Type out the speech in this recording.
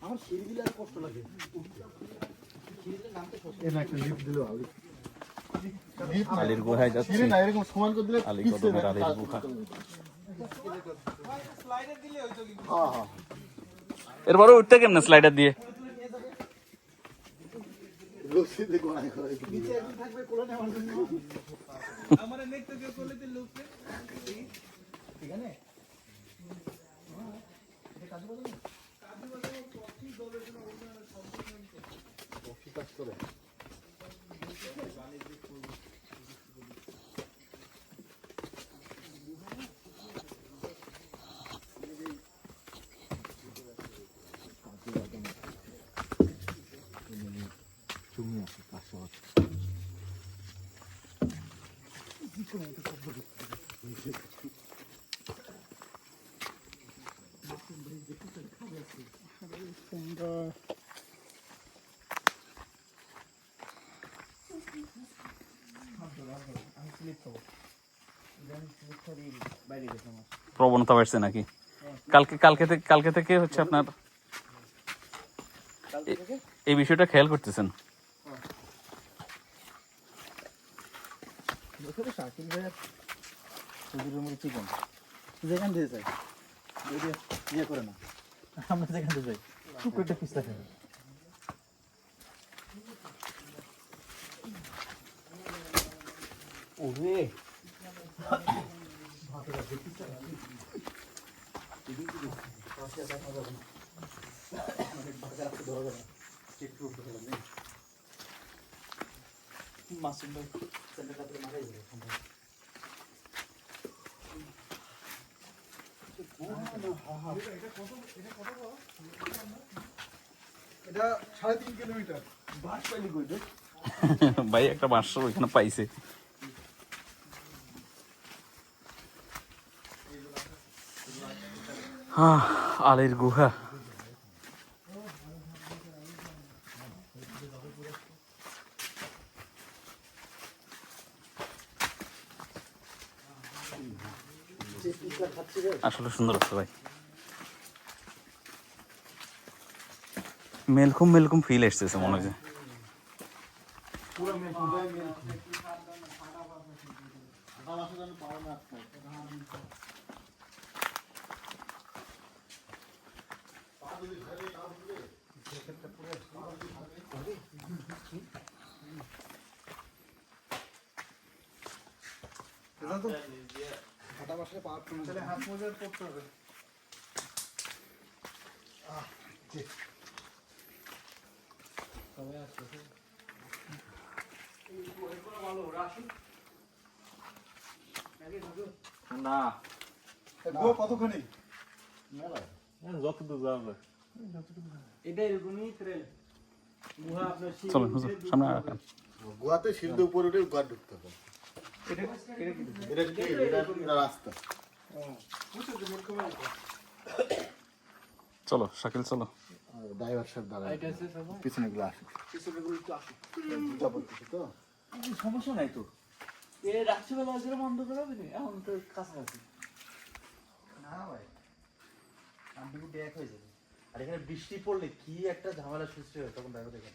আমার সিঁড়ি দিলে আর কষ্ট লাগে। আলীর গুহায় যাচ্ছি। আলী কদমের আলীর গুহা। এরপরে উঠতে কেমনে স্লাইডার দিয়ে? প্রবণতা বাড়ছে নাকি? কালকে থেকে হচ্ছে আপনার এই বিষয়টা খেয়াল করতেছেন? যেখান থেকে যাই ইয়ে করে না, আমরা যেখান থেকে যাই খুব একটা পিছলা খাই। ওরে মাসুম ভাই এটা 3.5 কিলোমিটার বাস পাইলি কইতে ভাই একটা বাঁশ ওইখানে পাইছে। আলীর গুহা। আসলে সুন্দর আছে ভাই, মেলকুম ফিল এসতেছে মনে হয়। হাত মোজা পড়তে হবে। না কতখানি যতদূর যাওয়া যায়। এটা এরকমই ট্রেল গুহা আপনার চলুন হুজুর সামনে রাখেন। গুহাতে সিঁড়ি উপরে উঠে গুহা ঢুকতে হবে। এটা রাস্তা। চলো শাকিল চলো। ড্রাইভার সাহেব দাঁড়ায় পিছনে গুলো আসে। তো সমস্যা নাই তো, এ রাত্রিবেলা যেরকম অন্ধকার হবে না, এখন তো কাছাকাছি না ভাই, আমি এক হয়ে যাবে। আর এখানে বৃষ্টি পড়লে কি একটা ঝামেলা সৃষ্টি হয় তখন দেখো দেখেন।